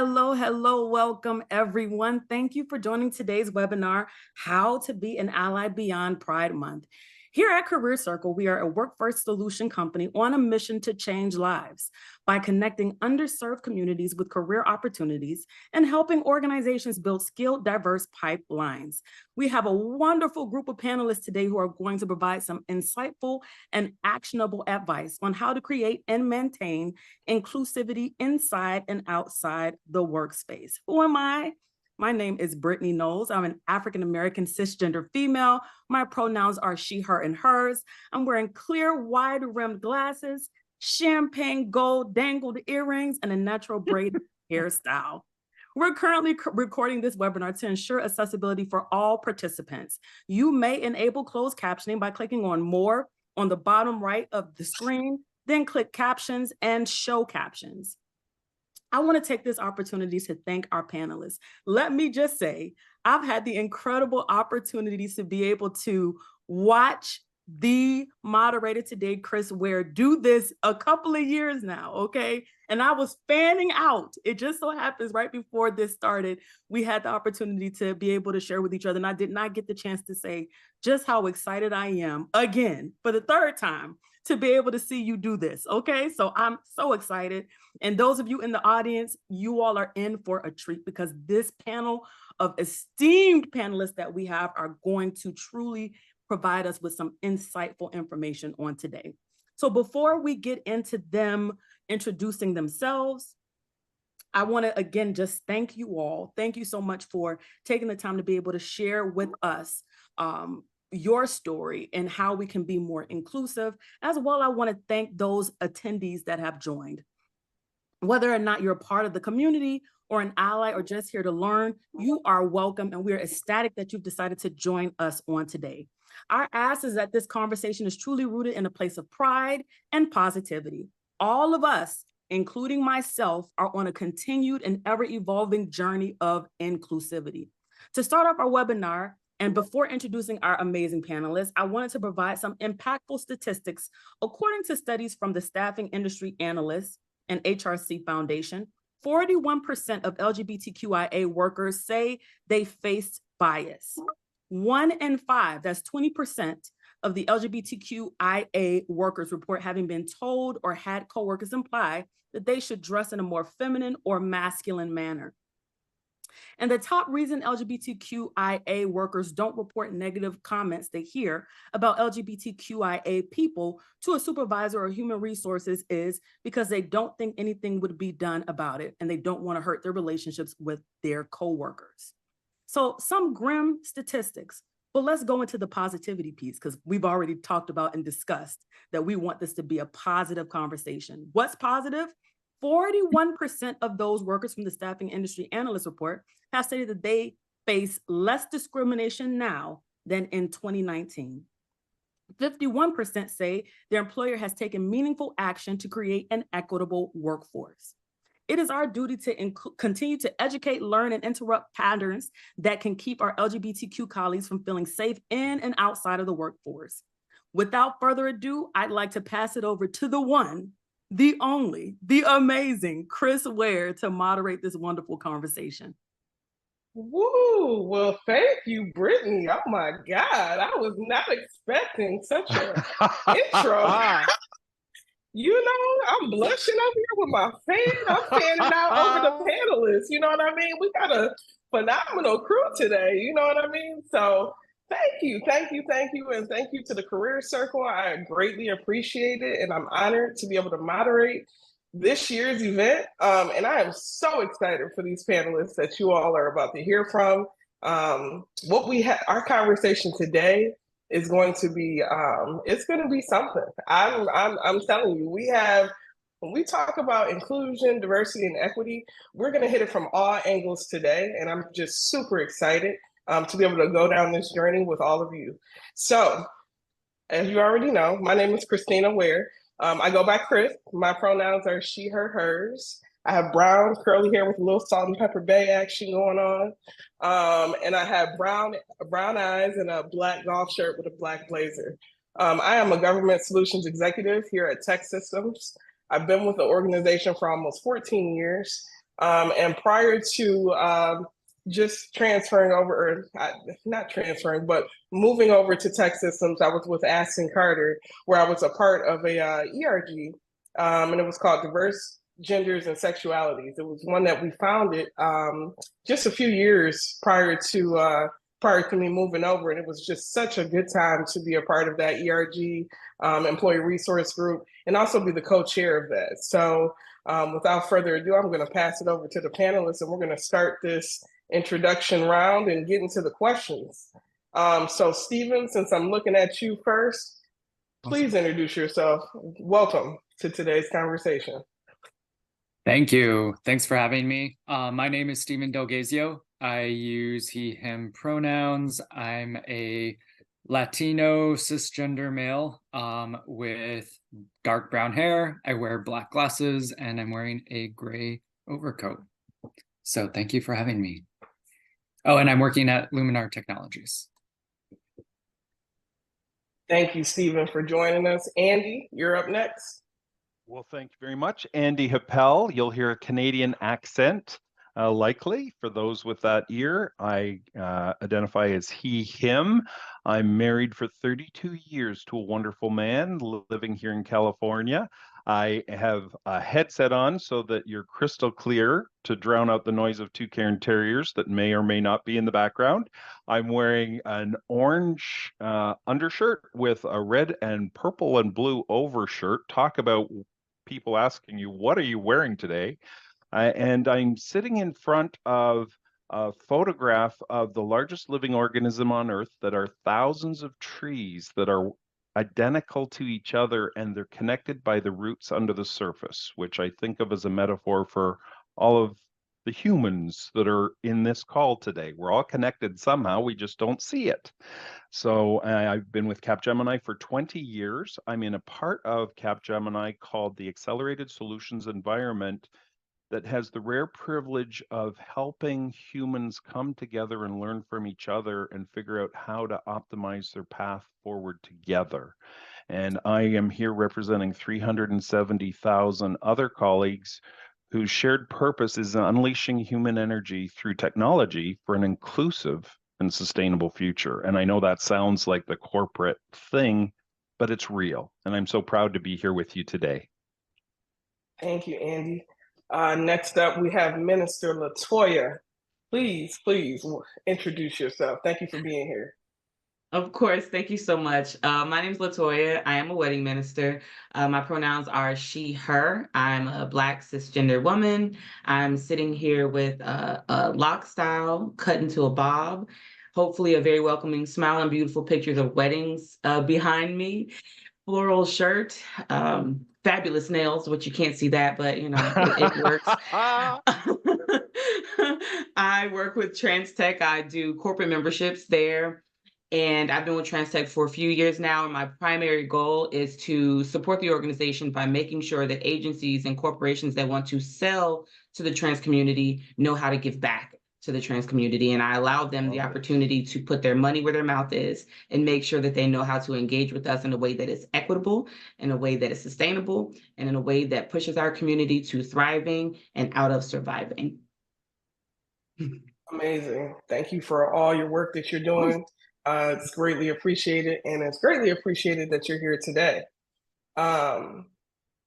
Hello, hello, welcome everyone. Thank you for joining today's webinar, How to Be an Ally Beyond Pride Month. Here at CareerCircle, we are a work-first solution company on a mission to change lives by connecting underserved communities with career opportunities and helping organizations build skilled, diverse pipelines. We have a wonderful group of panelists today who are going to provide some insightful and actionable advice on how to create and maintain inclusivity inside and outside the workspace. Who am I? My name is Brittany Knowles. I'm an African-American cisgender female. My pronouns are she, her, and hers. I'm wearing clear, wide-rimmed glasses, champagne gold dangled earrings, and a natural braid hairstyle. We're currently recording this webinar to ensure accessibility for all participants. You may enable closed captioning by clicking on More on the bottom right of the screen, then click Captions and Show Captions. I want to take this opportunity to thank our panelists. Let me just say, I've had the incredible opportunities to be able to watch the moderator today, Chris Ware, do this a couple of years now, okay? And I was fanning out. It just so happens right before this started, we had the opportunity to be able to share with each other. And I did not get the chance to say just how excited I am, again, for the third time, to be able to see you do this, okay? So I'm so excited. And those of you in the audience, you all are in for a treat because this panel of esteemed panelists that we have are going to truly provide us with some insightful information on today. So before we get into them introducing themselves, I want to again just thank you all. Thank you so much for taking the time to be able to share with us your story and how we can be more inclusive. As well, I want to thank those attendees that have joined. Whether or not you're a part of the community or an ally or just here to learn, you are welcome, and we're ecstatic that you've decided to join us on today. Our ask is that this conversation is truly rooted in a place of pride and positivity. All of us, including myself, are on a continued and ever-evolving journey of inclusivity. To start off our webinar, and before introducing our amazing panelists, I wanted to provide some impactful statistics. According to studies from the Staffing Industry Analysts and HRC Foundation, 41% of LGBTQIA workers say they faced bias. 1 in 5, that's 20% of the LGBTQIA workers report having been told or had coworkers imply that they should dress in a more feminine or masculine manner. And the top reason LGBTQIA workers don't report negative comments they hear about LGBTQIA people to a supervisor or human resources is because they don't think anything would be done about it and they don't want to hurt their relationships with their coworkers. So some grim statistics, but let's go into the positivity piece because we've already talked about and discussed that we want this to be a positive conversation. What's positive? 41% of those workers from the Staffing Industry Analyst report have stated that they face less discrimination now than in 2019. 51% say their employer has taken meaningful action to create an equitable workforce. It is our duty to continue to educate, learn, and interrupt patterns that can keep our LGBTQ colleagues from feeling safe in and outside of the workforce. Without further ado, I'd like to pass it over to the one, the only, the amazing Chris Ware to moderate this wonderful conversation. Woo! Well, thank you, Brittany. Oh my God, I was not expecting such an intro. You know, I'm blushing over here with my fan. I'm fanning out over the panelists. You know what I mean? We got a phenomenal crew today. You know what I mean? So thank you, and thank you to the CareerCircle. I greatly appreciate it, and I'm honored to be able to moderate this year's event. And I am so excited for these panelists that you all are about to hear from. What we have, our conversation today is going to be, it's going to be something. I'm telling you, when we talk about inclusion, diversity, and equity, we're going to hit it from all angles today. And I'm just super excited to be able to go down this journey with all of you. So, as you already know, my name is Christina Ware. I go by Chris. My pronouns are she, her, hers. I have brown curly hair with a little salt and pepper bay action going on. And I have brown eyes and a black golf shirt with a black blazer. I am a government solutions executive here at Tech Systems. I've been with the organization for almost 14 years. And prior to just transferring over, or not transferring, but moving over to tech systems, I was with Aston Carter, where I was a part of a ERG, and it was called Diverse Genders and Sexualities. It was one that we founded just a few years prior to me moving over, and it was just such a good time to be a part of that ERG employee resource group, and also be the co-chair of that. So without further ado, I'm going to pass it over to the panelists, and we're going to start this introduction round and get into the questions. So Stephen, since I'm looking at you first, please introduce yourself. Welcome to today's conversation. Thank you. Thanks for having me. My name is Stephen Delgazio. I use he, him pronouns. I'm a Latino cisgender male with dark brown hair. I wear black glasses and I'm wearing a gray overcoat. So thank you for having me. Oh, and I'm working at Luminar Technologies. Thank you, Stephen, for joining us. Andy, you're up next. Well, thank you very much. Andy Happel. You'll hear a Canadian accent, likely, for those with that ear. I identify as he, him. I'm married for 32 years to a wonderful man living here in California. I have a headset on so that you're crystal clear to drown out the noise of two Cairn Terriers that may or may not be in the background. I'm wearing an orange undershirt with a red and purple and blue overshirt. Talk about people asking you, what are you wearing today? And I'm sitting in front of a photograph of the largest living organism on Earth that are thousands of trees that are identical to each other, and they're connected by the roots under the surface, which I think of as a metaphor for all of the humans that are in this call today. We're all connected somehow, we just don't see it. So I've been with Capgemini for 20 years. I'm in a part of Capgemini called the Accelerated Solutions Environment that has the rare privilege of helping humans come together and learn from each other and figure out how to optimize their path forward together. And I am here representing 370,000 other colleagues whose shared purpose is unleashing human energy through technology for an inclusive and sustainable future. And I know that sounds like the corporate thing, but it's real. And I'm so proud to be here with you today. Thank you, Andy. Next up, we have Minister Latoya. Please introduce yourself. Thank you for being here. Of course. Thank you so much. My name is Latoya. I am a wedding minister. My pronouns are she, her. I'm a Black cisgender woman. I'm sitting here with a lock style cut into a bob, hopefully a very welcoming smile and beautiful pictures of weddings behind me. Floral shirt, fabulous nails, which you can't see that, but you know, it works. I work with TransTech. I do corporate memberships there. And I've been with TransTech for a few years now. And my primary goal is to support the organization by making sure that agencies and corporations that want to sell to the trans community know how to give back to the trans community. And I allow them the opportunity to put their money where their mouth is and make sure that they know how to engage with us in a way that is equitable, in a way that is sustainable, and in a way that pushes our community to thriving and out of surviving. Amazing. Thank you for all your work that you're doing. It's greatly appreciated, and it's greatly appreciated that you're here today.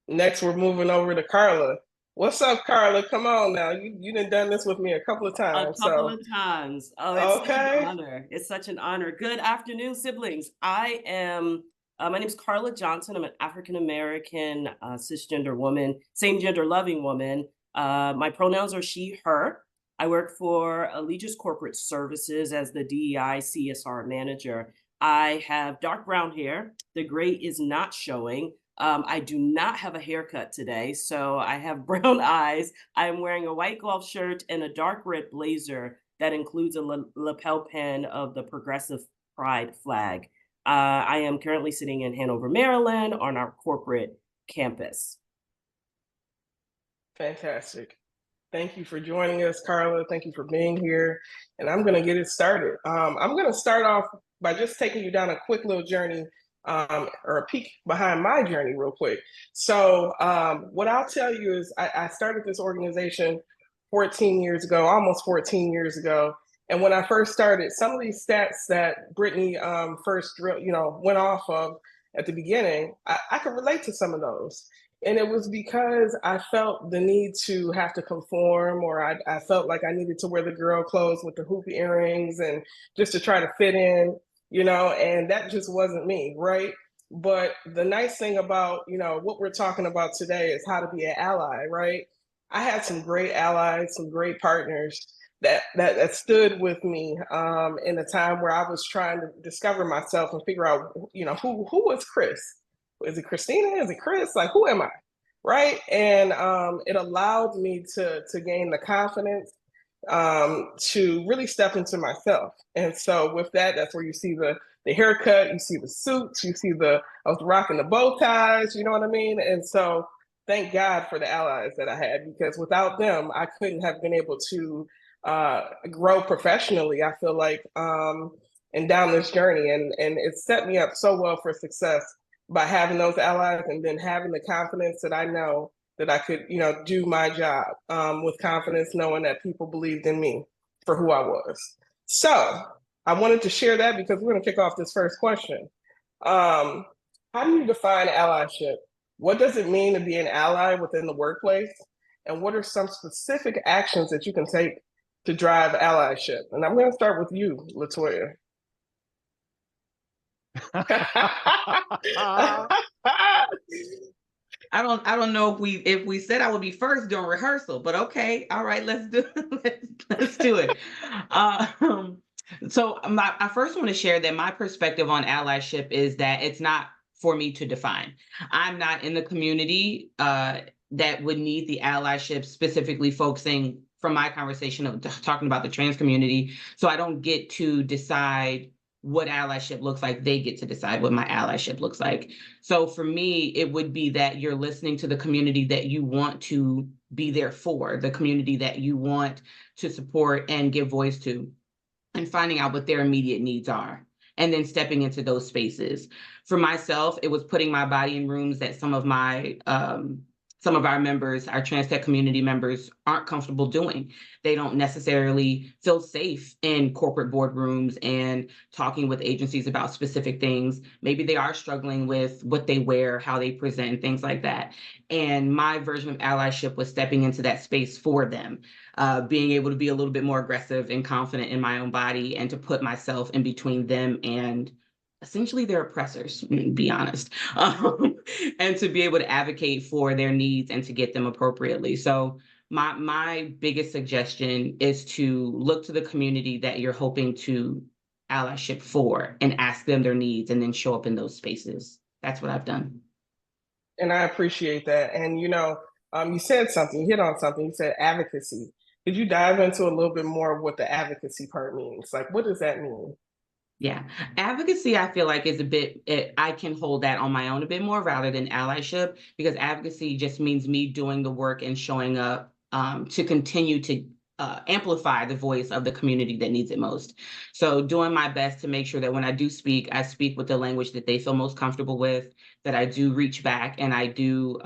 Next, we're moving over to Carla. What's up, Carla? Come on now. You done this with me a couple of times. A couple of times. Oh, it's such an honor. It's such an honor. Good afternoon, siblings. I am, my name is Carla Johnson. I'm an African-American cisgender woman, same gender loving woman. My pronouns are she, her. I work for Allegis Corporate Services as the DEI CSR manager. I have dark brown hair. The gray is not showing. I do not have a haircut today, so I have brown eyes. I'm wearing a white golf shirt and a dark red blazer that includes a lapel pin of the Progressive Pride flag. I am currently sitting in Hanover, Maryland on our corporate campus. Fantastic. Thank you for joining us, Carla. Thank you for being here. And I'm going to get it started. I'm going to start off by just taking you down a quick little journey or a peek behind my journey real quick. So what I'll tell you is I started this organization 14 years ago, almost 14 years ago. And when I first started, some of these stats that Brittany first went off of at the beginning, I could relate to some of those. And it was because I felt the need to have to conform, or I felt like I needed to wear the girl clothes with the hoop earrings and just to try to fit in, and that just wasn't me, right? But the nice thing about, what we're talking about today is how to be an ally, right? I had some great allies, some great partners that stood with me in a time where I was trying to discover myself and figure out, who was Chris? Is it Christina? Is it Chris? Like, who am I? Right. And it allowed me to gain the confidence to really step into myself. And so with that, that's where you see the haircut, you see the suits, you see I was rocking the bow ties, you know what I mean? And so thank God for the allies that I had, because without them, I couldn't have been able to grow professionally, I feel like, and down this journey. And it set me up so well for success by having those allies, and then having the confidence that I know that I could, do my job with confidence, knowing that people believed in me for who I was. So I wanted to share that because we're going to kick off this first question. How do you define allyship? What does it mean to be an ally within the workplace? And what are some specific actions that you can take to drive allyship? And I'm going to start with you, LaToya. I don't know if we said I would be first during rehearsal, but okay, all right, let's do it. So I first want to share that my perspective on allyship is that it's not for me to define. I'm not in the community that would need the allyship, specifically focusing from my conversation of talking about the trans community. So I don't get to decide what allyship looks like. They get to decide what my allyship looks like. So for me, it would be that you're listening to the community that you want to be there for, the community that you want to support and give voice to, and finding out what their immediate needs are, and then stepping into those spaces. For myself, it was putting my body in rooms that some of our members, our trans tech community members, aren't comfortable doing. They don't necessarily feel safe in corporate boardrooms and talking with agencies about specific things. Maybe they are struggling with what they wear, how they present, things like that. And my version of allyship was stepping into that space for them, being able to be a little bit more aggressive and confident in my own body, and to put myself in between them and essentially their oppressors, to be honest, and to be able to advocate for their needs and to get them appropriately. So my biggest suggestion is to look to the community that you're hoping to allyship for and ask them their needs, and then show up in those spaces. That's what I've done. And I appreciate that. And, you said something, you hit on something, you said advocacy. Could you dive into a little bit more of what the advocacy part means? Like, what does that mean? Yeah, advocacy, I feel like, is I can hold that on my own a bit more rather than allyship, because advocacy just means me doing the work and showing up to continue to amplify the voice of the community that needs it most. So doing my best to make sure that when I do speak, I speak with the language that they feel most comfortable with, that I do reach back and I do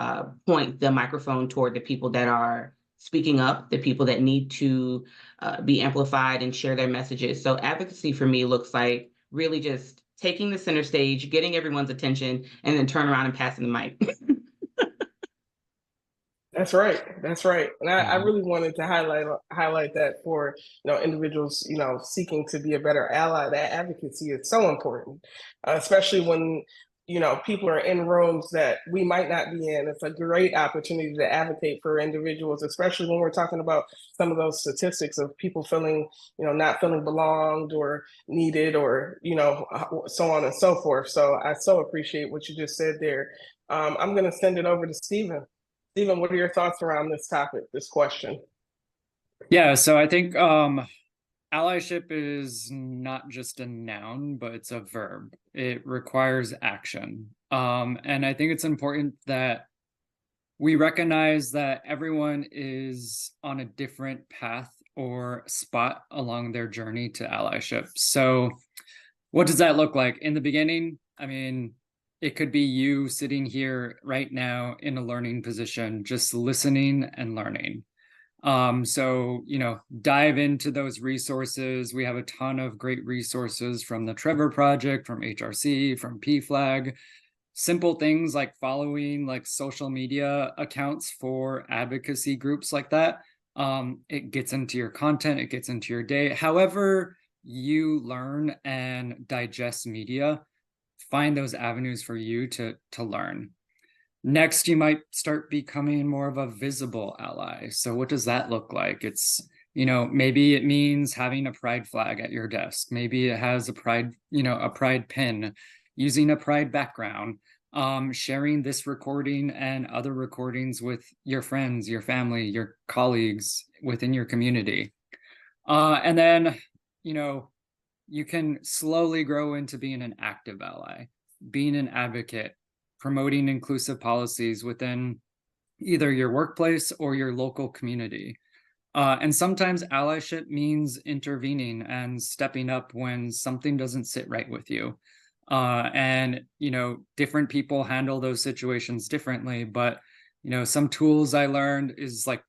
point the microphone toward the people that are speaking up, the people that need to be amplified and share their messages. So advocacy for me looks like really just taking the center stage, getting everyone's attention, and then turn around and passing the mic. That's right. That's right. And I really wanted to highlight that for individuals seeking to be a better ally. That advocacy is so important, especially when people are in rooms that we might not be in. It's a great opportunity to advocate for individuals, especially when we're talking about some of those statistics of people feeling, not feeling belonged or needed, or, so on and so forth. So I so appreciate what you just said there. I'm going to send it over to Stephen. Stephen, what are your thoughts around this topic, this question? Yeah, so I think allyship is not just a noun, but it's a verb. It requires action. And I think it's important that we recognize that everyone is on a different path or spot along their journey to allyship. So what does that look like? In the beginning, I mean, it could be you sitting here right now in a learning position, just listening and learning. So, dive into those resources. We have a ton of great resources from the Trevor Project, from HRC, from PFLAG. Simple things like following like social media accounts for advocacy groups like that. It gets into your content, it gets into your day. However you learn and digest media, find those avenues for you to learn. Next, you might start becoming more of a visible ally. So what does that look like? It's, maybe it means having a pride flag at your desk. Maybe it has a pride, a pride pin, using a pride background, sharing this recording and other recordings with your friends, your family, your colleagues within your community. And then, you can slowly grow into being an active ally, being an advocate, promoting inclusive policies within either your workplace or your local community. And sometimes allyship means intervening and stepping up when something doesn't sit right with you. And, different people handle those situations differently. But, some tools I learned is like,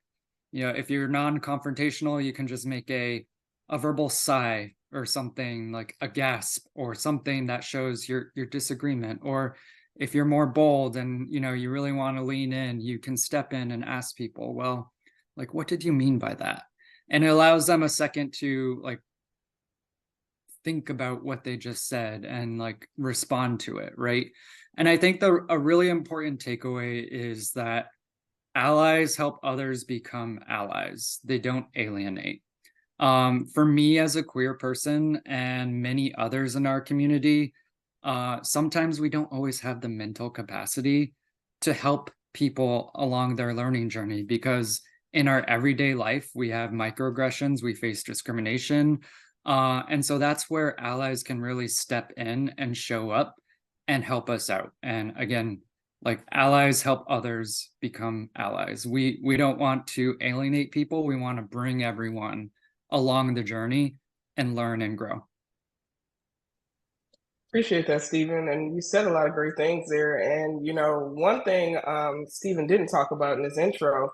if you're non-confrontational, you can just make a verbal sigh or something, like a gasp or something that shows your disagreement. Or if you're more bold and, you really want to lean in, you can step in and ask people, well, like, what did you mean by that? And it allows them a second to like think about what they just said and like respond to it, right? And I think a really important takeaway is that allies help others become allies. They don't alienate. For me as a queer person and many others in our community, sometimes we don't always have the mental capacity to help people along their learning journey, because in our everyday life, we have microaggressions, we face discrimination. And so that's where allies can really step in and show up and help us out. And again, like, allies help others become allies. We don't want to alienate people. We want to bring everyone along the journey and learn and grow. Appreciate that, Stephen. And you said a lot of great things there. And, one thing Stephen didn't talk about in his intro,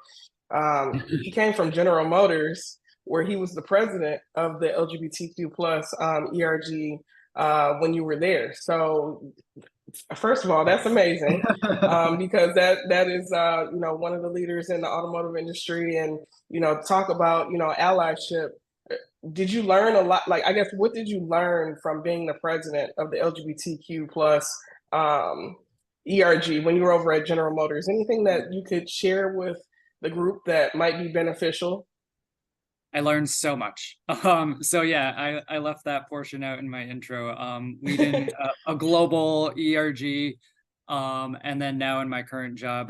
he came from General Motors, where he was the president of the LGBTQ plus ERG when you were there. So first of all, that's amazing because that is one of the leaders in the automotive industry. And talk about allyship. Did you learn a lot? Like, I guess, what did you learn from being the president of the LGBTQ plus ERG when you were over at General Motors? Anything that you could share with the group that might be beneficial? I learned so much. So yeah, I left that portion out in my intro. Leading a global ERG, and then now in my current job,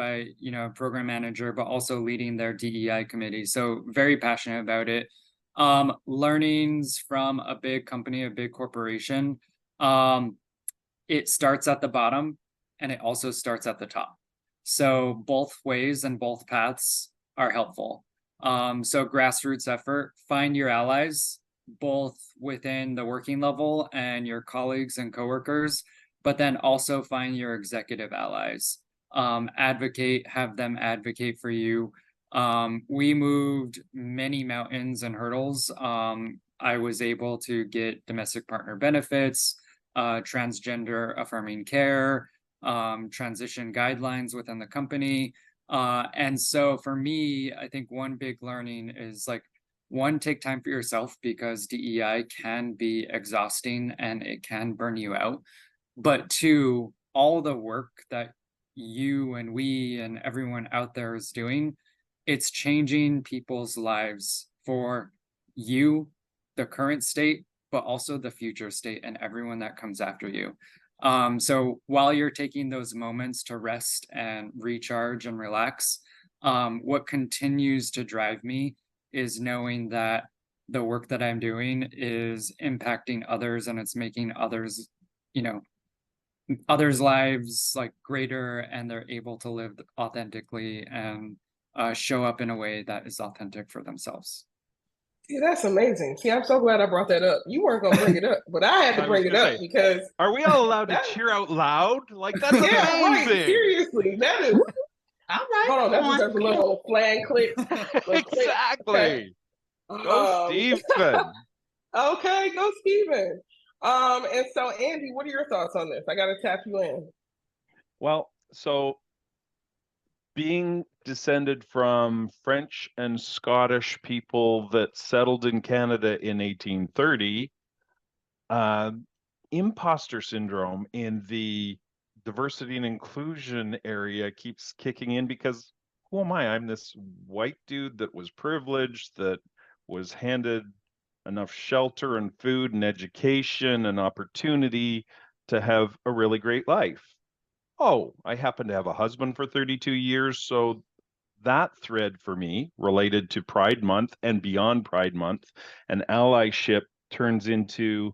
program manager, but also leading their DEI committee. So very passionate about it. Learnings from a big company, a big corporation. It starts at the bottom and it also starts at the top. So both ways and both paths are helpful. So grassroots effort, find your allies, both within the working level and your colleagues and coworkers, but then also find your executive allies. Advocate, have them advocate for you. We moved many mountains and hurdles. I was able to get domestic partner benefits, transgender affirming care, transition guidelines within the company. And so for me, I think one big learning is like, one, take time for yourself, because DEI can be exhausting and it can burn you out. But two, all the work that you and we and everyone out there is doing, it's changing people's lives for you, the current state, but also the future state and everyone that comes after you. So while you're taking those moments to rest and recharge and relax, what continues to drive me is knowing that the work that I'm doing is impacting others and it's making others, others' lives like greater, and they're able to live authentically and show up in a way that is authentic for themselves. See, that's amazing. See, I'm so glad I brought that up. You weren't gonna bring it up, but I had to bring it up because are we all allowed to cheer out loud? Like, that's yeah, amazing. Right, seriously, that is All right. Hold on, that's just a little flag click. Exactly. Okay. Go, Stephen. Okay, go, Stephen. And so, Andy, what are your thoughts on this? I got to tap you in. Well, so being descended from French and Scottish people that settled in Canada in 1830, imposter syndrome in the diversity and inclusion area keeps kicking in because who am I? I'm this white dude that was privileged, that was handed enough shelter and food and education and opportunity to have a really great life. Oh, I happen to have a husband for 32 years, so that thread for me related to Pride Month and beyond Pride Month and allyship turns into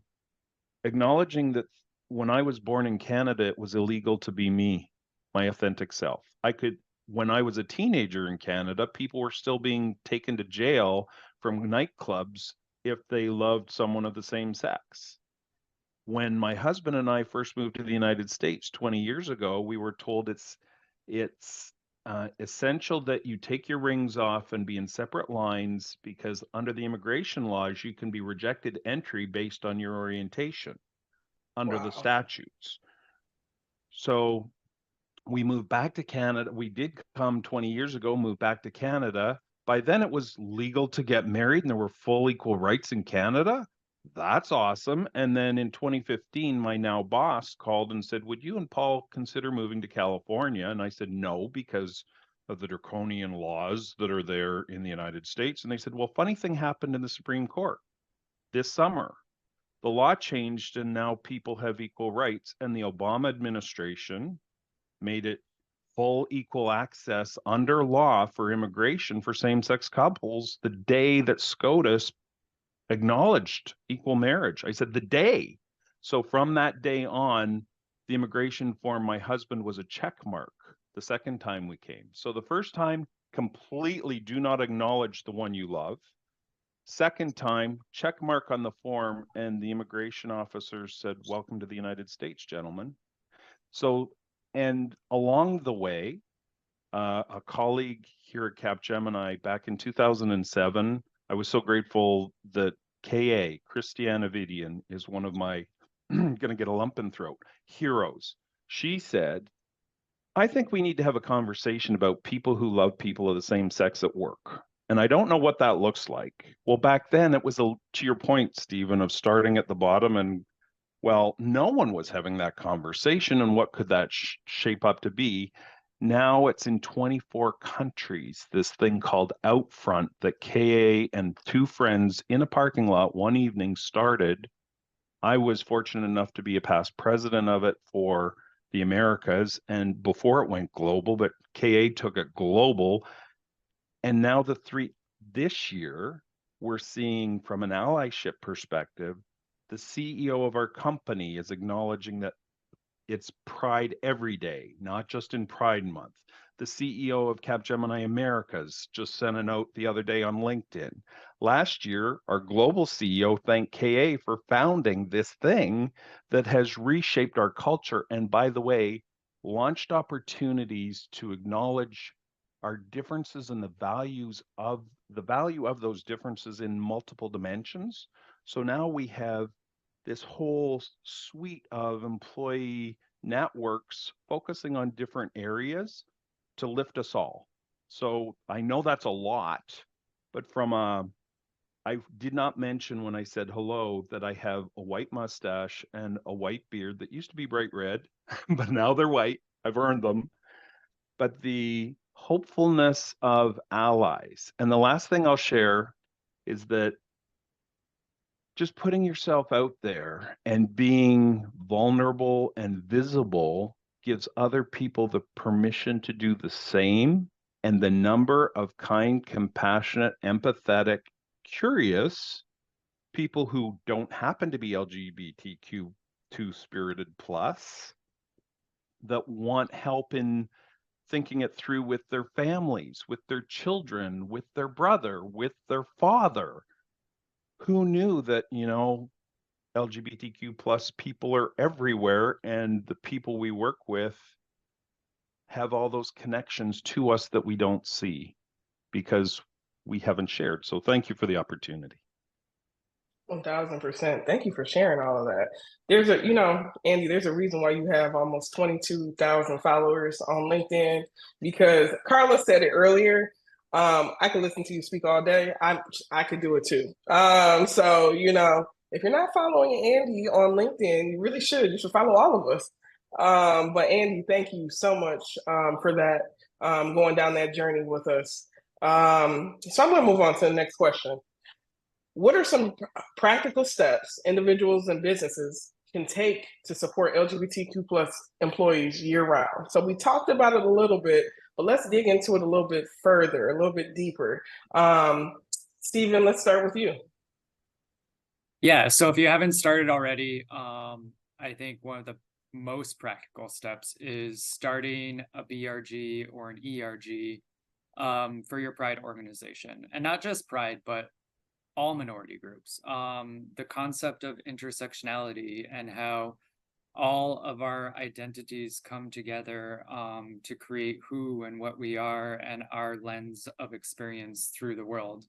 acknowledging that when I was born in Canada, it was illegal to be me, my authentic self. When I was a teenager in Canada, people were still being taken to jail from nightclubs if they loved someone of the same sex. When my husband and I first moved to the United States 20 years ago, we were told it's essential that you take your rings off and be in separate lines because under the immigration laws, you can be rejected entry based on your orientation under the statutes. So we moved back to Canada. We did come 20 years ago, moved back to Canada. By then it was legal to get married and there were full equal rights in Canada. That's awesome. And then in 2015, my now boss called and said, would you and Paul consider moving to California? And I said, no, because of the draconian laws that are there in the United States. And they said, well, funny thing happened in the Supreme Court this summer. The law changed and now people have equal rights. And the Obama administration made it full equal access under law for immigration for same-sex couples the day that SCOTUS acknowledged equal marriage. I said the day. So from that day on, the immigration form, my husband was a check mark the second time we came. So the first time, completely do not acknowledge the one you love. Second time, check mark on the form, and the immigration officer said, welcome to the United States, gentlemen. So, and along the way, a colleague here at Capgemini back in 2007, I was so grateful that KA, Christiana Vidian, is one of my, going to get a lump in throat, heroes. She said, I think we need to have a conversation about people who love people of the same sex at work. And I don't know what that looks like. Well, back then it was, to your point, Stephen, of starting at the bottom and, well, no one was having that conversation. And what could that shape up to be? Now it's in 24 countries, this thing called Outfront that KA and two friends in a parking lot one evening started. I was fortunate enough to be a past president of it for the Americas and before it went global, but KA took it global. And now this year, we're seeing from an allyship perspective, the CEO of our company is acknowledging that it's Pride every day, not just in Pride Month. The CEO of Capgemini Americas just sent a note the other day on LinkedIn. Last year, our global CEO thanked KA for founding this thing that has reshaped our culture. And by the way, launched opportunities to acknowledge our differences and the value of those differences in multiple dimensions. So now we have this whole suite of employee networks focusing on different areas to lift us all. So I know that's a lot, but I did not mention when I said hello that I have a white mustache and a white beard that used to be bright red, but now they're white. I've earned them. But the hopefulness of allies. And the last thing I'll share is that just putting yourself out there and being vulnerable and visible gives other people the permission to do the same. And the number of kind, compassionate, empathetic, curious people who don't happen to be LGBTQ2 spirited plus that want help in thinking it through with their families, with their children, with their brother, with their father. Who knew that, LGBTQ plus people are everywhere and the people we work with have all those connections to us that we don't see because we haven't shared. So thank you for the opportunity. 1000%. Thank you for sharing all of that. There's a, Andy, there's a reason why you have almost 22,000 followers on LinkedIn, because Carla said it earlier. I could listen to you speak all day. I could do it too. So, if you're not following Andy on LinkedIn, you really should. You should follow all of us. But Andy, thank you so much for that, going down that journey with us. So I'm going to move on to the next question. What are some practical steps individuals and businesses can take to support LGBTQ plus employees year round? So we talked about it a little bit, but let's dig into it a little bit further, a little bit deeper. Stephen, let's start with you. Yeah, so if you haven't started already, I think one of the most practical steps is starting a BRG or an ERG for your Pride organization. And not just Pride, but all minority groups. The concept of intersectionality and how all of our identities come together to create who and what we are and our lens of experience through the world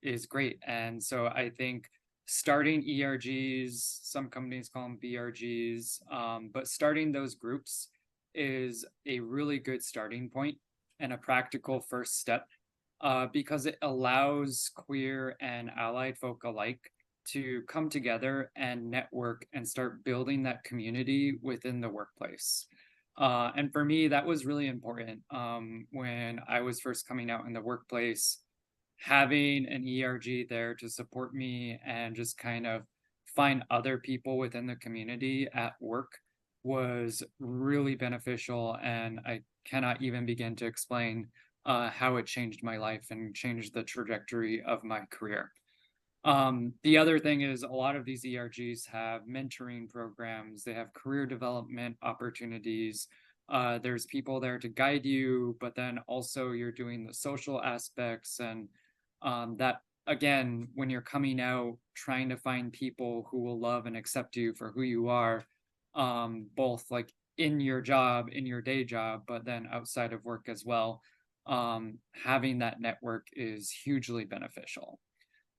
is great. And so I think starting ERGs, some companies call them BRGs, but starting those groups is a really good starting point and a practical first step. Because it allows queer and allied folk alike to come together and network and start building that community within the workplace. And for me, that was really important when I was first coming out in the workplace. Having an ERG there to support me and just kind of find other people within the community at work was really beneficial. And I cannot even begin to explain how it changed my life and changed the trajectory of my career. The other thing is a lot of these ERGs have mentoring programs, they have career development opportunities. There's people there to guide you, but then also you're doing the social aspects and that, again, when you're coming out, trying to find people who will love and accept you for who you are, both like in your job, in your day job, but then outside of work as well. Having that network is hugely beneficial.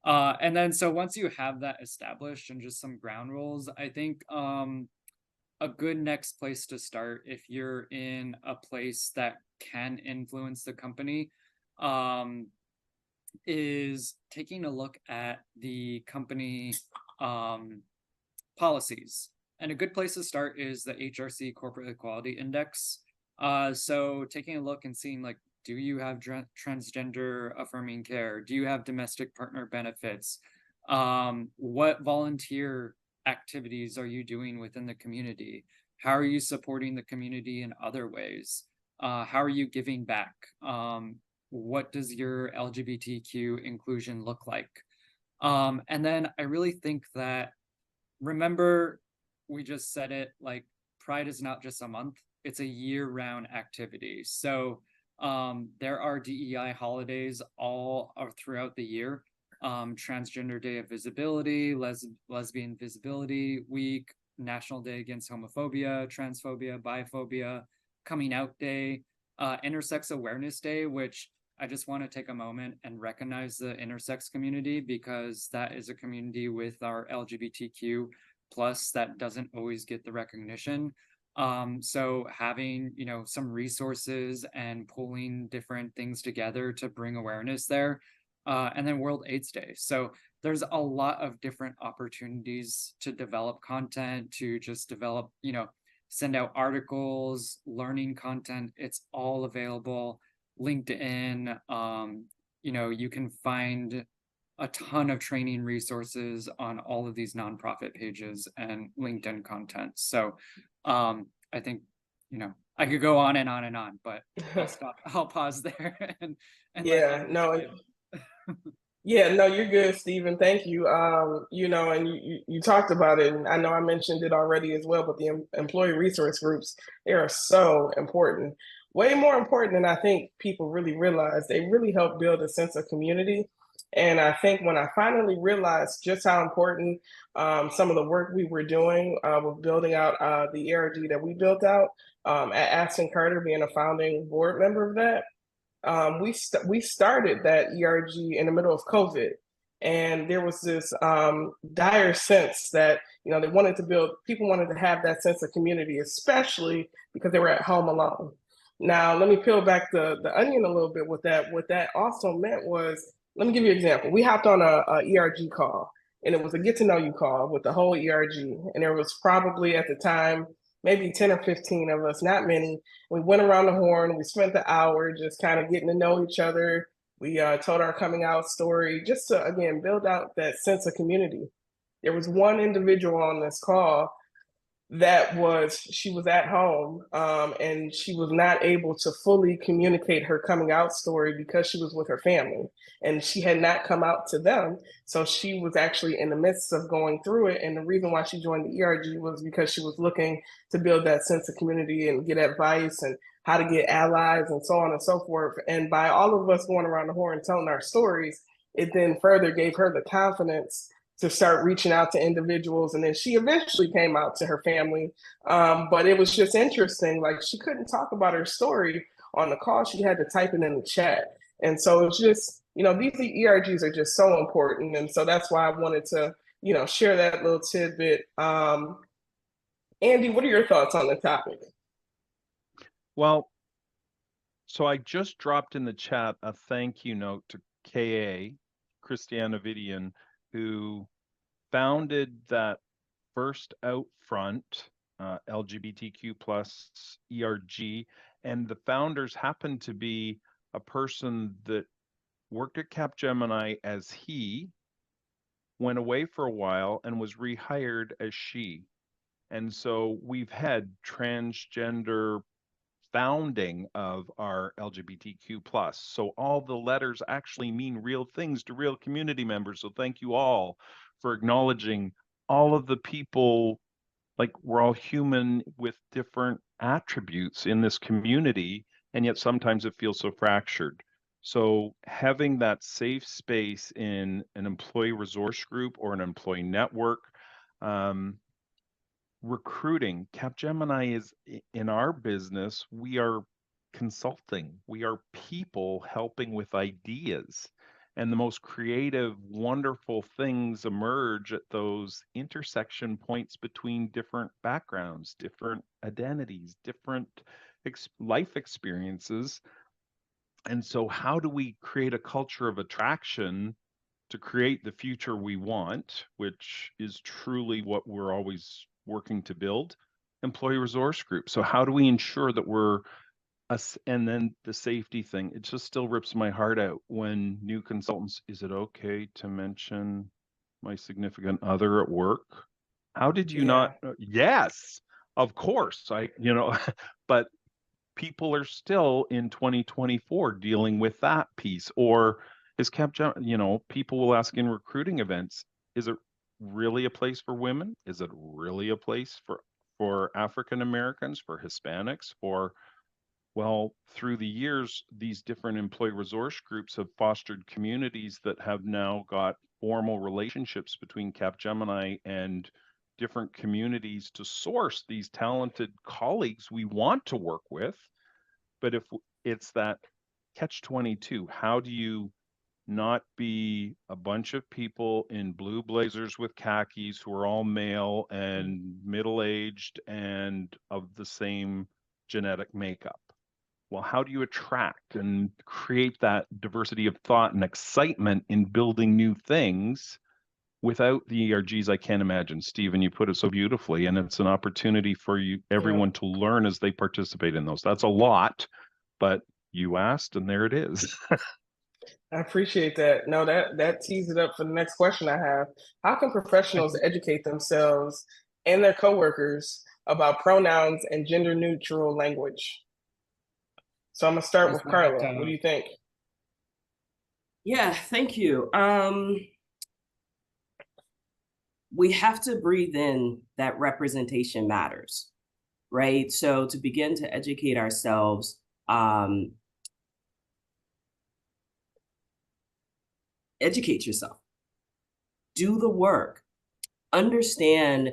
And then so once you have that established and just some ground rules, I think a good next place to start, if you're in a place that can influence the company, is taking a look at the company policies. And a good place to start is the HRC Corporate Equality Index. So taking a look and seeing, like, do you have transgender affirming care? Do you have domestic partner benefits? What volunteer activities are you doing within the community? How are you supporting the community in other ways? How are you giving back? What does your LGBTQ inclusion look like? And then I really think that, remember, we just said it, like, Pride is not just a month, it's a year-round activity. So there are DEI holidays all throughout the year. Transgender Day of Visibility, Lesbian Visibility Week, National Day Against Homophobia, Transphobia, Biphobia, Coming Out Day, Intersex Awareness Day, which I just want to take a moment and recognize the intersex community, because that is a community with our LGBTQ plus that doesn't always get the recognition. So having, some resources and pulling different things together to bring awareness there. And then World AIDS Day. So there's a lot of different opportunities to develop content, to just develop, send out articles, learning content. It's all available. LinkedIn, you can find a ton of training resources on all of these nonprofit pages and LinkedIn content. So I think, I could go on and on and on, but I'll stop. I'll pause there. And yeah, no, yeah, no, you're good, Stephen. Thank you. And you talked about it, and I know I mentioned it already as well, but the employee resource groups, they are so important. Way more important than I think people really realize. They really help build a sense of community. And I think when I finally realized just how important some of the work we were doing with building out the ERG that we built out, at Aston Carter, being a founding board member of that, we started that ERG in the middle of COVID. And there was this dire sense that, you know, people wanted to have that sense of community, especially because they were at home alone. Now, let me peel back the onion a little bit with that. What that also meant was, let me give you an example. We hopped on a ERG call, and it was a get to know you call with the whole ERG. And there was probably at the time, maybe 10 or 15 of us, not many. We went around the horn. We spent the hour just kind of getting to know each other. We told our coming out story just to, again, build out that sense of community. There was one individual on this call she was at home and she was not able to fully communicate her coming out story because she was with her family and she had not come out to them. So she was actually in the midst of going through it. And the reason why she joined the ERG was because she was looking to build that sense of community and get advice and how to get allies and so on and so forth. And by all of us going around the horn telling our stories, it then further gave her the confidence to start reaching out to individuals. And then she eventually came out to her family. But it was just interesting. Like, she couldn't talk about her story on the call. She had to type it in the chat. And so it's just, you know, these ERGs are just so important. And so that's why I wanted to, you know, share that little tidbit. Andy, what are your thoughts on the topic? Well, so I just dropped in the chat a thank you note to KA, Christiana Vidian, who founded that first out front, LGBTQ plus ERG, and the founders happened to be a person that worked at Capgemini as he, went away for a while, and was rehired as she. And so we've had transgender founding of our LGBTQ plus. So all the letters actually mean real things to real community members. So thank you all for acknowledging all of the people. Like, we're all human with different attributes in this community, and yet sometimes it feels so fractured. So having that safe space in an employee resource group or an employee network, recruiting. Capgemini is, in our business, we are consulting. We are people helping with ideas. And the most creative, wonderful things emerge at those intersection points between different backgrounds, different identities, different life experiences. And so how do we create a culture of attraction to create the future we want, which is truly what we're always working to build? Employee resource group. So how do we ensure that we're us? And then the safety thing, it just still rips my heart out when new consultants, is it okay to mention my significant other at work? How did you not? Yes, of course. But people are still in 2024 dealing with that piece. Or is Capgemini, people will ask in recruiting events, is it really a place for women? Is it really a place for African Americans, for Hispanics, well, through the years, these different employee resource groups have fostered communities that have now got formal relationships between Capgemini and different communities to source these talented colleagues we want to work with. But if it's that catch-22, how do you not be a bunch of people in blue blazers with khakis who are all male and middle-aged and of the same genetic makeup? Well, how do you attract and create that diversity of thought and excitement in building new things without the ERGs? I can't imagine. Stephen, you put it so beautifully, and it's an opportunity for everyone to learn as they participate in those. That's a lot, but you asked, and there it is. I appreciate that. No, that tees it up for the next question I have. How can professionals educate themselves and their coworkers about pronouns and gender neutral language? So I'm gonna start with Carla. What do you think? Yeah, thank you. We have to breathe in that representation matters, right? So to begin to educate ourselves, educate yourself, do the work, understand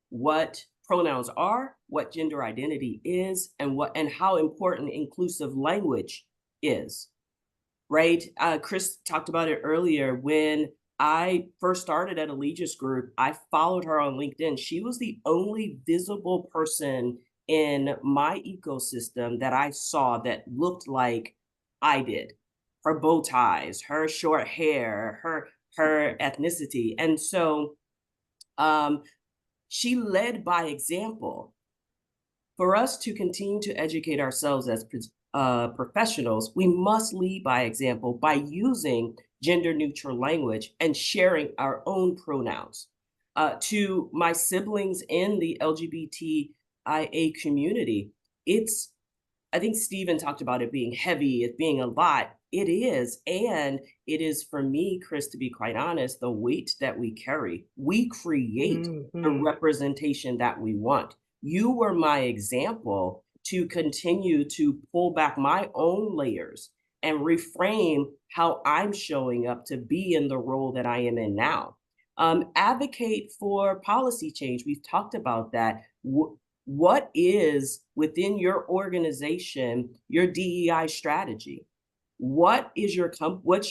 what pronouns are, what gender identity is, and how important inclusive language is, right? Chris talked about it earlier. When I first started at Allegiance Group, I followed her on LinkedIn. She was the only visible person in my ecosystem that I saw that looked like I did. Her bow ties, her short hair, her ethnicity. And so she led by example. For us to continue to educate ourselves as professionals, we must lead by example by using gender neutral language and sharing our own pronouns. To my siblings in the LGBTIA community, I think Stephen talked about it being heavy, it being a lot. It is. And it is, for me, Chris, to be quite honest, the weight that we carry. We create the representation that we want. You were my example to continue to pull back my own layers and reframe how I'm showing up to be in the role that I am in now. Advocate for policy change. We've talked about that. What is within your organization, your DEI strategy? What's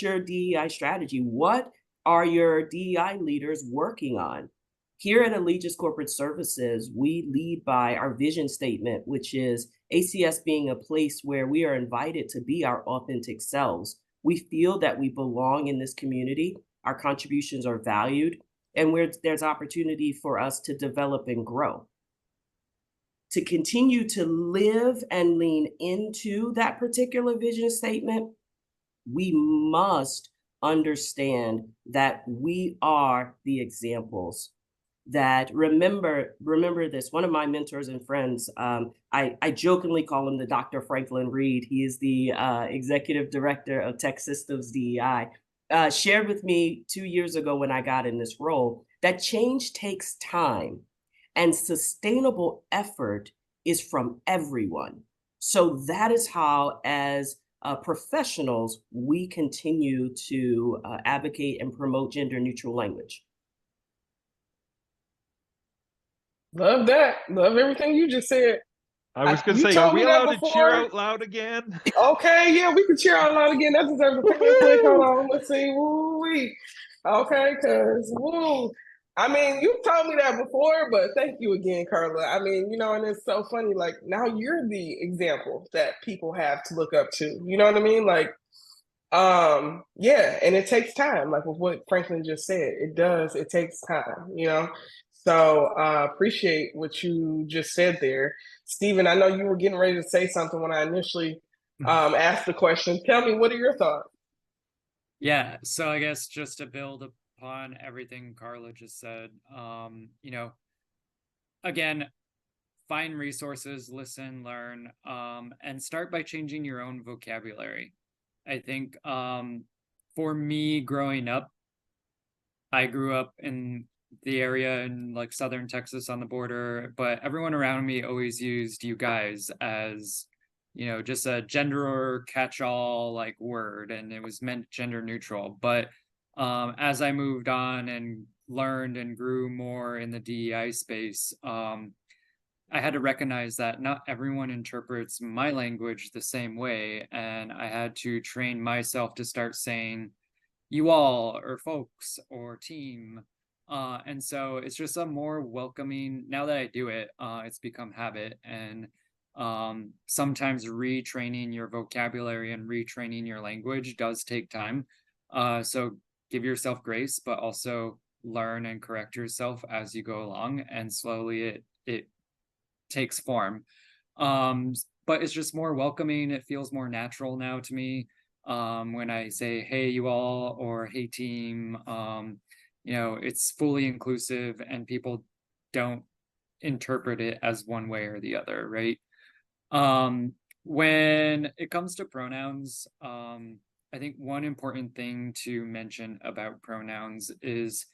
your DEI strategy? What are your DEI leaders working on? Here at Allegiance Corporate Services, we lead by our vision statement, which is ACS being a place where we are invited to be our authentic selves. We feel that we belong in this community, our contributions are valued, and there's opportunity for us to develop and grow. To continue to live and lean into that particular vision statement, we must understand that we are the examples. That remember this, one of my mentors and friends, I jokingly call him the Dr. Franklin Reed. He is the executive director of Tech Systems DEI, shared with me 2 years ago when I got in this role, that change takes time and sustainable effort is from everyone. So that is how, as professionals, we continue to advocate and promote gender neutral language. Love that. Love everything you just said. I was going to say, are we allowed to cheer out loud again? Okay, yeah, we can cheer out loud again. That deserves a fan click. Hold on, let's see. Woo-wee. Okay, because woo. I mean, you've told me that before, but thank you again, Carla. I mean, and it's so funny. Like, now you're the example that people have to look up to. You know what I mean? Like, yeah, and it takes time. Like with what Franklin just said, it does. It takes time. So appreciate what you just said there. Stephen, I know you were getting ready to say something when I initially asked the question. Tell me, what are your thoughts? Yeah, so I guess just to build upon everything Carla just said, again, find resources, listen, learn, and start by changing your own vocabulary. I think for me growing up, I grew up in the area in like southern Texas on the border, but everyone around me always used you guys as, just a gender catch-all like word, and it was meant gender neutral. But as I moved on and learned and grew more in the DEI space, I had to recognize that not everyone interprets my language the same way, and I had to train myself to start saying you all or folks or team. And so it's just a more welcoming, now that I do it, it's become habit. And sometimes retraining your vocabulary and retraining your language does take time. So give yourself grace, but also learn and correct yourself as you go along, and slowly it takes form. But it's just more welcoming. It feels more natural now to me. When I say, hey, you all, or hey, team, it's fully inclusive and people don't interpret it as one way or the other, right? When it comes to pronouns, I think one important thing to mention about pronouns is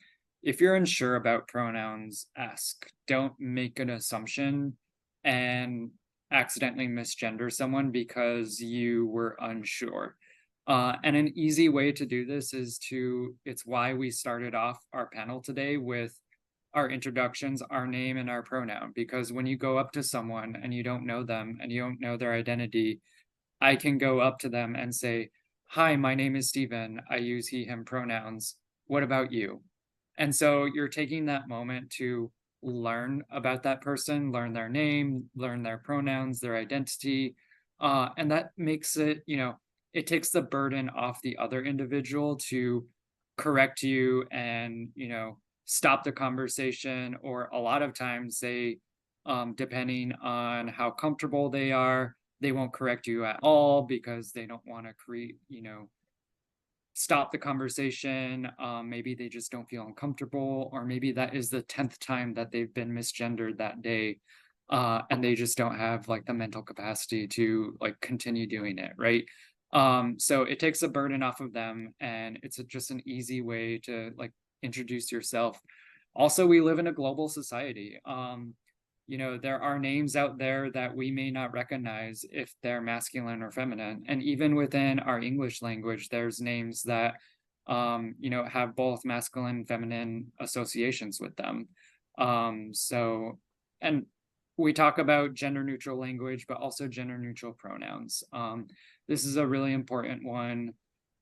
if you're unsure about pronouns, ask. Don't make an assumption and accidentally misgender someone because you were unsure. And an easy way to do this is it's why we started off our panel today with our introductions, our name and our pronoun, because when you go up to someone and you don't know them and you don't know their identity, I can go up to them and say, "Hi, my name is Stephen. I use he, him pronouns. What about you?" And so you're taking that moment to learn about that person, learn their name, learn their pronouns, their identity. And that makes it, it takes the burden off the other individual to correct you and, stop the conversation. Or a lot of times they, depending on how comfortable they are, they won't correct you at all because they don't want to create, stop the conversation. Maybe they just don't feel uncomfortable, or maybe that is the 10th time that they've been misgendered that day. And they just don't have like the mental capacity to like continue doing it, right? So it takes a burden off of them, and it's just an easy way to like introduce yourself. Also, we live in a global society. There are names out there that we may not recognize if they're masculine or feminine. And even within our English language, there's names that, have both masculine and feminine associations with them. And we talk about gender neutral language, but also gender neutral pronouns. This is a really important one.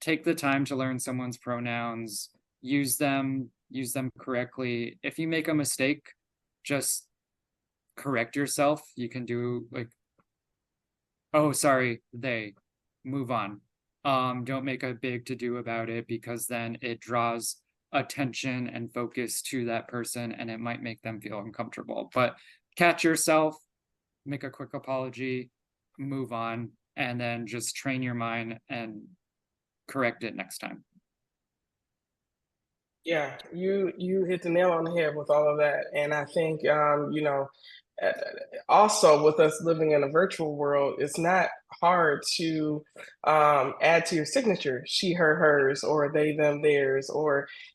Take the time to learn someone's pronouns, use them correctly. If you make a mistake, just correct yourself. You can do like, "Oh, sorry, they," move on. Don't make a big to-do about it, because then it draws attention and focus to that person and it might make them feel uncomfortable. But catch yourself, make a quick apology, move on, and then just train your mind and correct it next time. Yeah, you hit the nail on the head with all of that. And I think, also with us living in a virtual world, it's not hard to add to your signature she, her, hers, or they, them, theirs,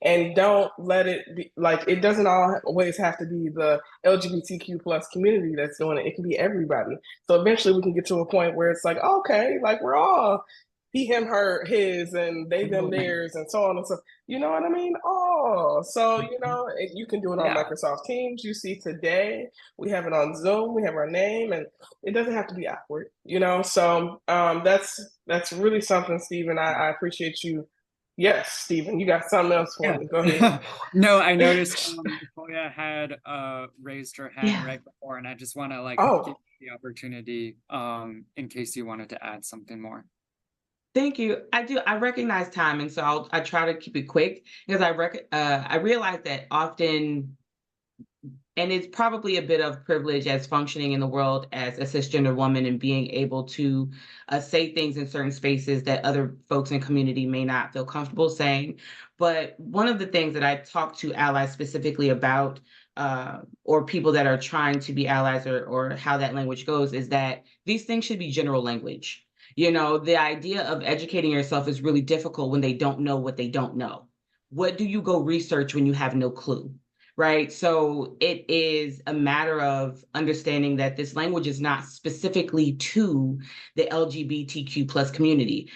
and don't let it be like, it doesn't always have to be the LGBTQ plus community that's doing it. It can be everybody. So eventually we can get to a point where it's like, okay, like we're all he, him, her, his, and they, them, theirs, and so on and so. You know what I mean? Oh, so you can do it on Microsoft Teams. You see today we have it on Zoom. We have our name, and it doesn't have to be awkward. So that's really something, Stephen. I appreciate you. Yes, Stephen, you got something else for me. Go ahead. No, I noticed Nicole had raised her hand right before, and I just want to give you the opportunity in case you wanted to add something more. Thank you. I do. I recognize time, and so I try to keep it quick, because I realize that often, and it's probably a bit of privilege as functioning in the world as a cisgender woman and being able to say things in certain spaces that other folks in community may not feel comfortable saying. But one of the things that I talk to allies specifically about, or people that are trying to be allies, or how that language goes, is that these things should be general language. The idea of educating yourself is really difficult when they don't know what they don't know. What do you go research when you have no clue? Right. So it is a matter of understanding that this language is not specifically to the LGBTQ plus community.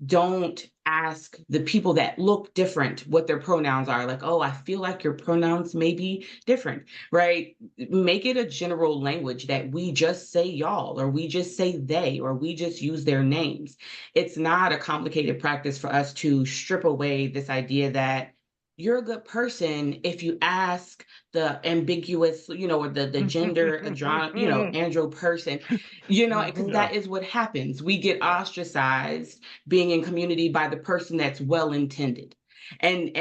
Don't ask the people that look different what their pronouns are. Like, "Oh, I feel like your pronouns may be different," right? Make it a general language that we just say y'all, or we just say they, or we just use their names. It's not a complicated practice for us to strip away this idea that you're a good person if you ask the ambiguous, or the gender, andro person, because that is what happens. We get ostracized being in community by the person that's well-intended. And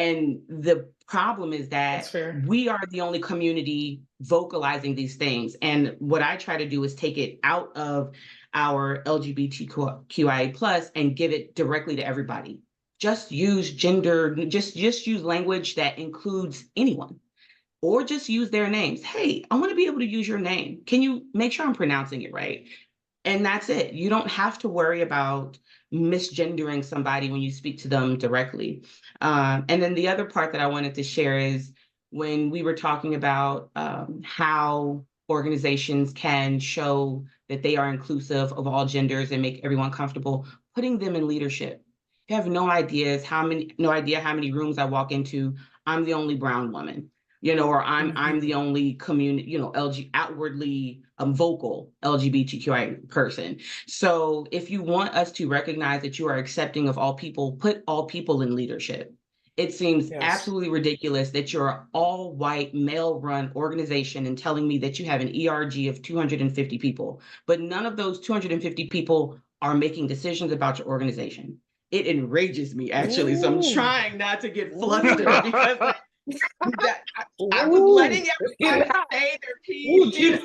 the problem is that we are the only community vocalizing these things. And what I try to do is take it out of our LGBTQIA plus and give it directly to everybody. Just use gender, just use language that includes anyone, or just use their names. "Hey, I want to be able to use your name. Can you make sure I'm pronouncing it right?" And that's it. You don't have to worry about misgendering somebody when you speak to them directly. And then the other part that I wanted to share is when we were talking about how organizations can show that they are inclusive of all genders and make everyone comfortable, putting them in leadership. You have no idea how many rooms I walk into. I'm the only brown woman. or I'm the only community, outwardly vocal LGBTQI person. So if you want us to recognize that you are accepting of all people, put all people in leadership. It seems absolutely ridiculous that you're an all-white, male-run organization and telling me that you have an ERG of 250 people, but none of those 250 people are making decisions about your organization. It enrages me, actually. So I'm trying not to get flustered because I was letting everybody say their piece.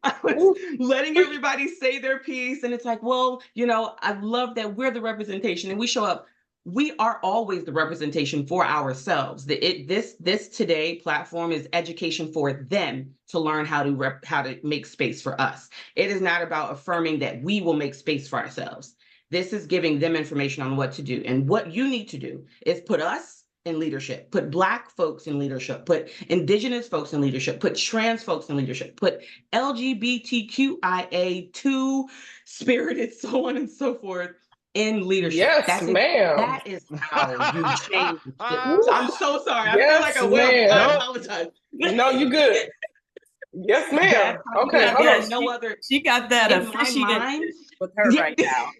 I was letting everybody say their piece. And it's like, well, I love that we're the representation and we show up. We are always the representation for ourselves. This today platform is education for them to learn how to make space for us. It is not about affirming that we will make space for ourselves. This is giving them information on what to do. And what you need to do is put us in leadership, put Black folks in leadership, put Indigenous folks in leadership, put trans folks in leadership, put LGBTQIA2 spirited, so on and so forth, in leadership. Yes, ma'am. That is how you change it. I'm so sorry. I feel like I apologize. No, you good. Yes, ma'am. Okay. She got that officiated with her right now.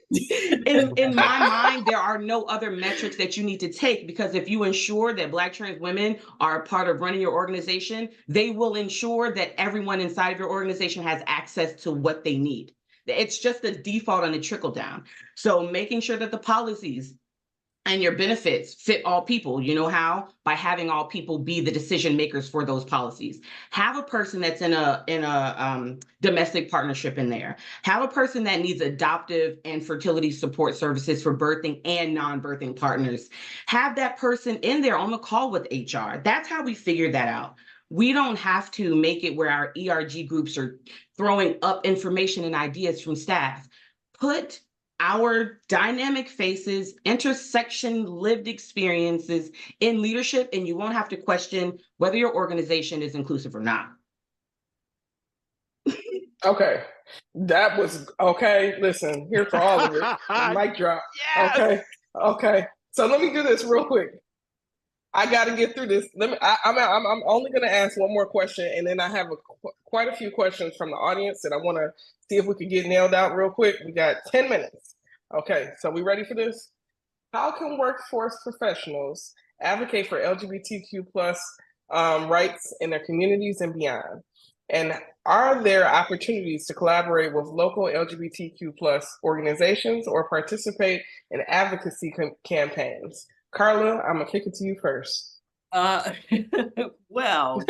In my mind, there are no other metrics that you need to take, because if you ensure that Black trans women are a part of running your organization, they will ensure that everyone inside of your organization has access to what they need. It's just the default and the trickle down. So making sure that the policies and your benefits fit all people. You know how? By having all people be the decision makers for those policies. Have a person that's in a domestic partnership in there. Have a person that needs adoptive and fertility support services for birthing and non-birthing partners. Have that person in there on the call with HR. That's how we figure that out. We don't have to make it where our ERG groups are throwing up information and ideas from staff. Put our dynamic faces, intersection lived experiences in leadership, and you won't have to question whether your organization is inclusive or not. Okay. That was okay. Listen, here for all of it. Mic drop. Yes! Okay. So let me do this real quick. I got to get through this. I'm only going to ask one more question, and then I have quite a few questions from the audience that I want to see if we can get nailed out real quick. We got 10 minutes. Okay, so we ready for this? How can workforce professionals advocate for LGBTQ plus rights in their communities and beyond? And are there opportunities to collaborate with local LGBTQ plus organizations or participate in advocacy campaigns? Carla, I'm gonna kick it to you first. Well,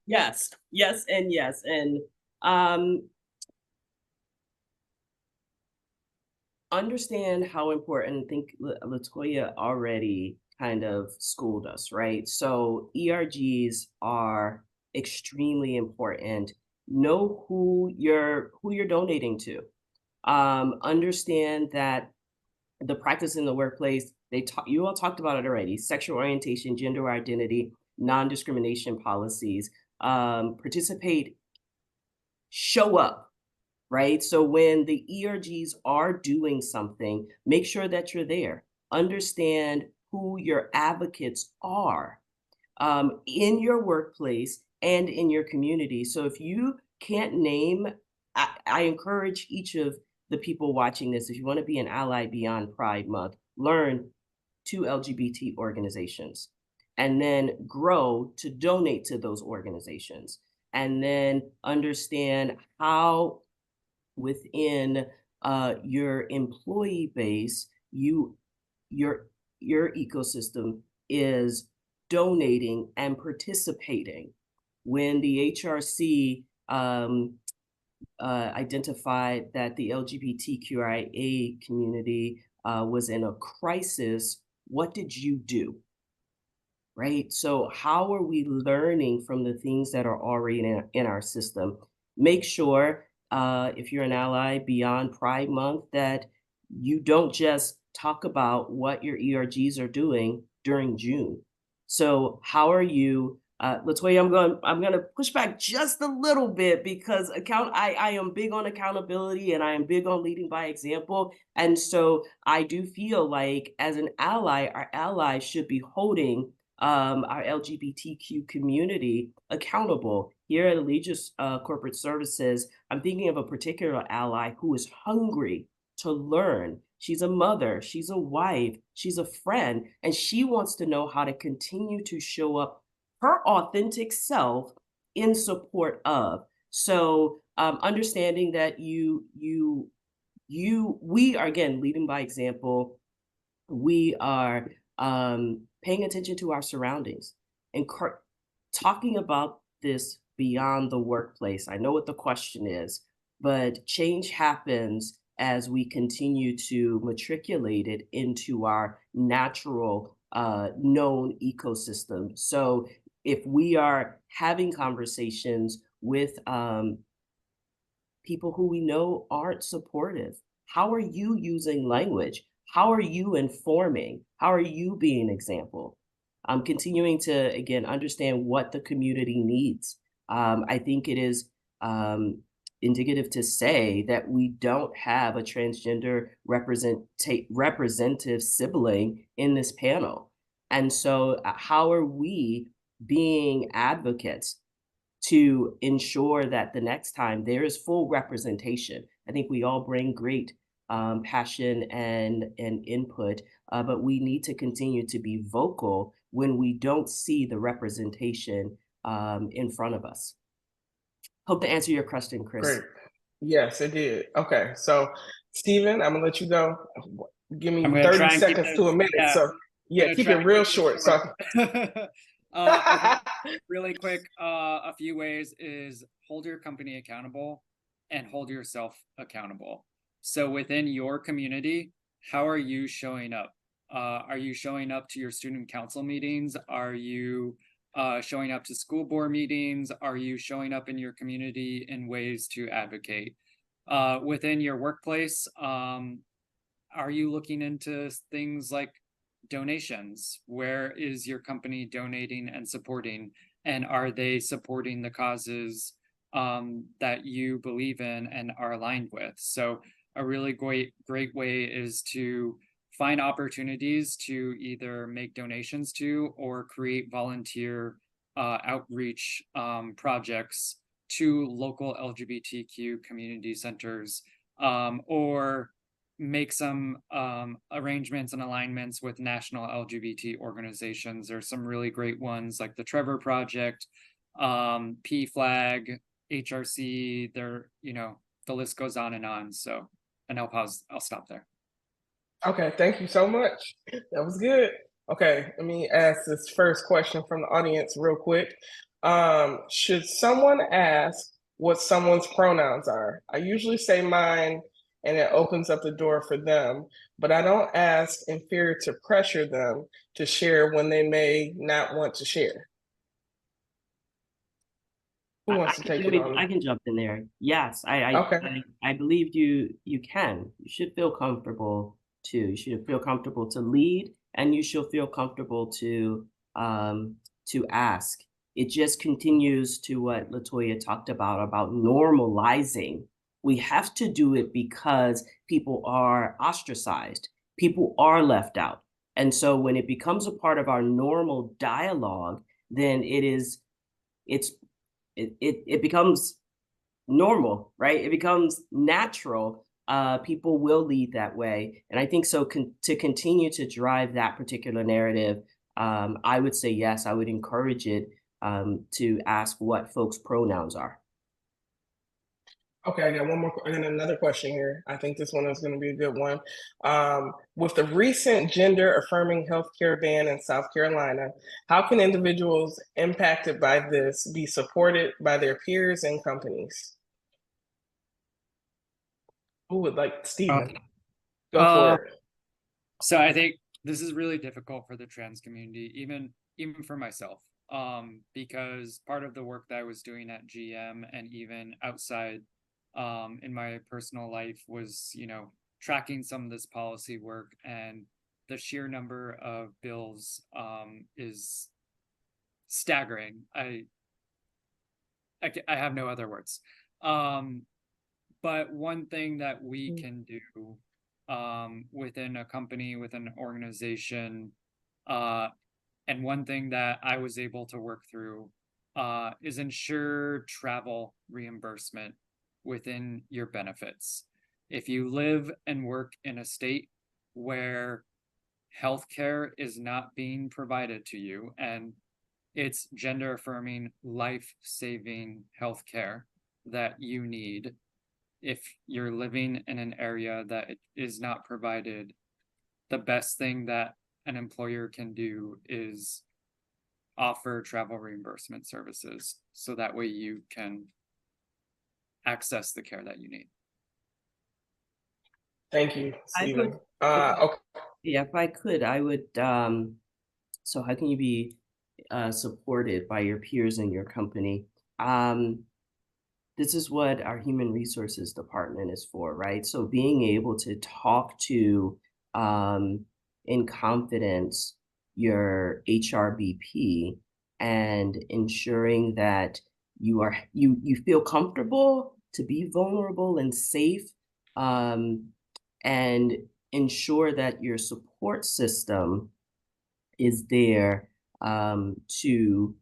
yes, and yes. And understand how important, I think LaToya already kind of schooled us, right? So ERGs are extremely important. Know who you're donating to. Understand that the practice in the workplace, you all talked about it already: sexual orientation, gender identity, non-discrimination policies. Participate, show up, right? So when the ERGs are doing something, make sure that you're there. Understand who your advocates are in your workplace and in your community. So if you can't name, I encourage each of the people watching this, if you want to be an ally beyond Pride Month, learn 2 LGBT organizations and then grow to donate to those organizations. And then understand how within your employee base, your ecosystem is donating and participating. When the HRC identified that the LGBTQIA community was in a crisis, what did you do? Right? So how are we learning from the things that are already in our system? Make sure, if you're an ally beyond Pride Month, that you don't just talk about what your ERGs are doing during June. So how are you, LaToya, I'm gonna push back just a little bit, because I am big on accountability and I am big on leading by example. And so I do feel like as an ally, our allies should be holding our LGBTQ community accountable. Here at Allegiance Corporate Services, I'm thinking of a particular ally who is hungry to learn. She's a mother, she's a wife, she's a friend, and she wants to know how to continue to show up her authentic self in support of. So understanding that we are, again, leading by example. We are paying attention to our surroundings and talking about this beyond the workplace. I know what the question is, but change happens as we continue to matriculate it into our natural known ecosystem. So if we are having conversations with people who we know aren't supportive, how are you using language? How are you informing? How are you being an example? I'm continuing to, again, understand what the community needs. I think it is indicative to say that we don't have a transgender representative sibling in this panel. And so how are we being advocates to ensure that the next time there is full representation? I think we all bring great passion and input, but we need to continue to be vocal when we don't see the representation in front of us. Hope to answer your question, Chris. Great. Yes, it did. Okay, so Stephen, I'm gonna let you go. Give me 30 seconds to a minute. Yeah, so yeah, keep it real short. So really quick, a few ways is hold your company accountable and hold yourself accountable. So within your community, how are you showing up? Are you showing up to your student council meetings? Are you showing up to school board meetings? Are you showing up in your community in ways to advocate? Within your workplace, are you looking into things like donations? Where is your company donating and supporting? And are they supporting the causes that you believe in and are aligned with? So a really great way is to find opportunities to either make donations to or create volunteer outreach projects to local LGBTQ community centers, or make some arrangements and alignments with national LGBT organizations. There's some really great ones like the Trevor Project, PFLAG, HRC, the list goes on and on. So, and I'll stop there. Okay, thank you so much. That was good. Okay, let me ask this first question from the audience real quick. Should someone ask what someone's pronouns are? I usually say mine, and it opens up the door for them, but I don't ask in fear to pressure them to share when they may not want to share. Who wants to take it on? I can jump in there. Yes, I believe you can. You should feel comfortable to. You should feel comfortable to lead, and you should feel comfortable to ask. It just continues to what LaToya talked about normalizing. We have to do it because people are ostracized. People are left out. And so when it becomes a part of our normal dialogue, then it becomes normal, right? It becomes natural. People will lead that way. And I think so to continue to drive that particular narrative, I would say yes, I would encourage it to ask what folks' pronouns are. Okay, I got one more. I got another question here. I think this one is going to be a good one. With the recent gender-affirming healthcare ban in South Carolina, how can individuals impacted by this be supported by their peers and companies? Who would like Stephen? Go for it. So I think this is really difficult for the trans community, even for myself, because part of the work that I was doing at GM and even outside in my personal life was, tracking some of this policy work, and the sheer number of bills is staggering. I have no other words. But one thing that we can do within a company, within an organization, And one thing that I was able to work through is ensure travel reimbursement within your benefits. If you live and work in a state where healthcare is not being provided to you, and it's gender affirming, life-saving healthcare that you need, if you're living in an area that is not provided, the best thing that an employer can do is offer travel reimbursement services, so that way you can access the care that you need. Thank you, Stephen. Okay. Yeah, if I could, I would, so how can you be supported by your peers in your company? This is what our human resources department is for, right? So being able to talk to, in confidence, your HRBP and ensuring that you feel comfortable to be vulnerable and safe, and ensure that your support system is there to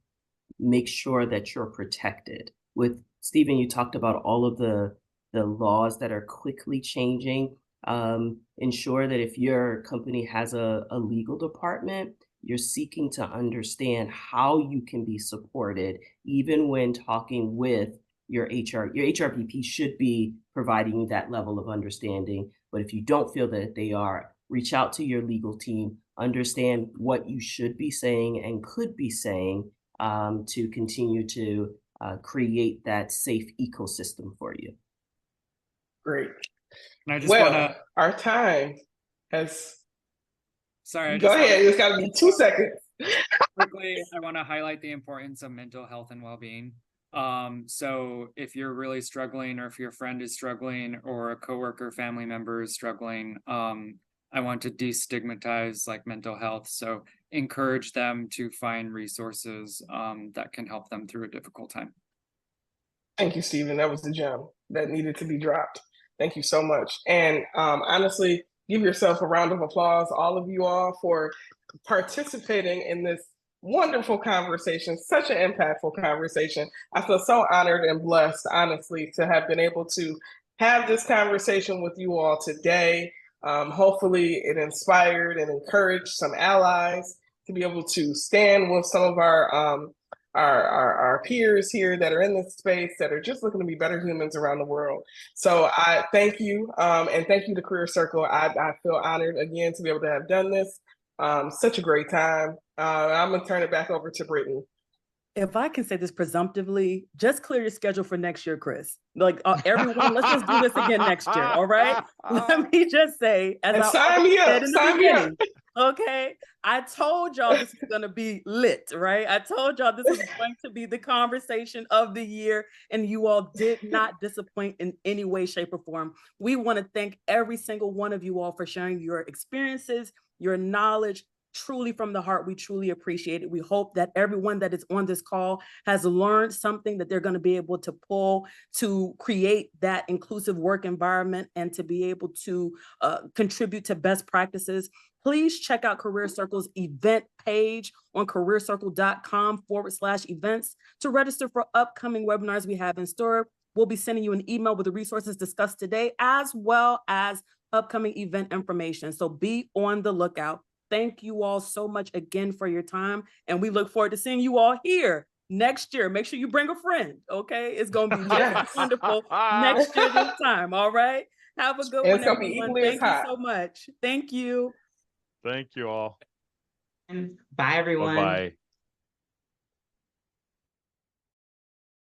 make sure that you're protected. With Stephen, you talked about all of the laws that are quickly changing. Ensure that if your company has a legal department, you're seeking to understand how you can be supported, even when talking with your HR. Your HRBP should be providing you that level of understanding. But if you don't feel that they are, reach out to your legal team, understand what you should be saying and could be saying to continue to create that safe ecosystem for you. Great. And I just wanna, our time has. Sorry, go ahead. It's got to be 2 seconds. Quickly, I want to highlight the importance of mental health and well-being. So if you're really struggling, or if your friend is struggling, or a coworker, family member is struggling, I want to destigmatize like mental health. So encourage them to find resources that can help them through a difficult time. Thank you, Stephen. That was the gem that needed to be dropped. Thank you so much. And honestly, give yourself a round of applause, all of you all, for participating in this wonderful conversation, such an impactful conversation. I feel so honored and blessed, honestly, to have been able to have this conversation with you all today. Hopefully it inspired and encouraged some allies to be able to stand with some of our peers here that are in this space that are just looking to be better humans around the world. So I thank you, and thank you to CareerCircle. I feel honored again to be able to have done this. Such a great time. I'm gonna turn it back over to Brittany. If I can say this presumptively, just clear your schedule for next year, Chris. Like everyone, let's just do this again next year. All right. Let me just say, as I sign me said up. in the beginning, okay, I told y'all this is going to be lit, right? I told y'all this is going to be the conversation of the year, and you all did not disappoint in any way, shape, or form. We want to thank every single one of you all for sharing your experiences, your knowledge. Truly from the heart, we truly appreciate it. We hope that everyone that is on this call has learned something that they're going to be able to pull to create that inclusive work environment and to be able to contribute to best practices. Please check out CareerCircle's event page on careercircle.com/events to register for upcoming webinars we have in store. We'll be sending you an email with the resources discussed today, as well as upcoming event information. So be on the lookout. Thank you all so much again for your time. And we look forward to seeing you all here next year. Make sure you bring a friend, okay? It's going to be just wonderful next year this time, all right? Have a good one, everyone. Thank you so much. Thank you. Thank you all. Bye, everyone. Bye-bye.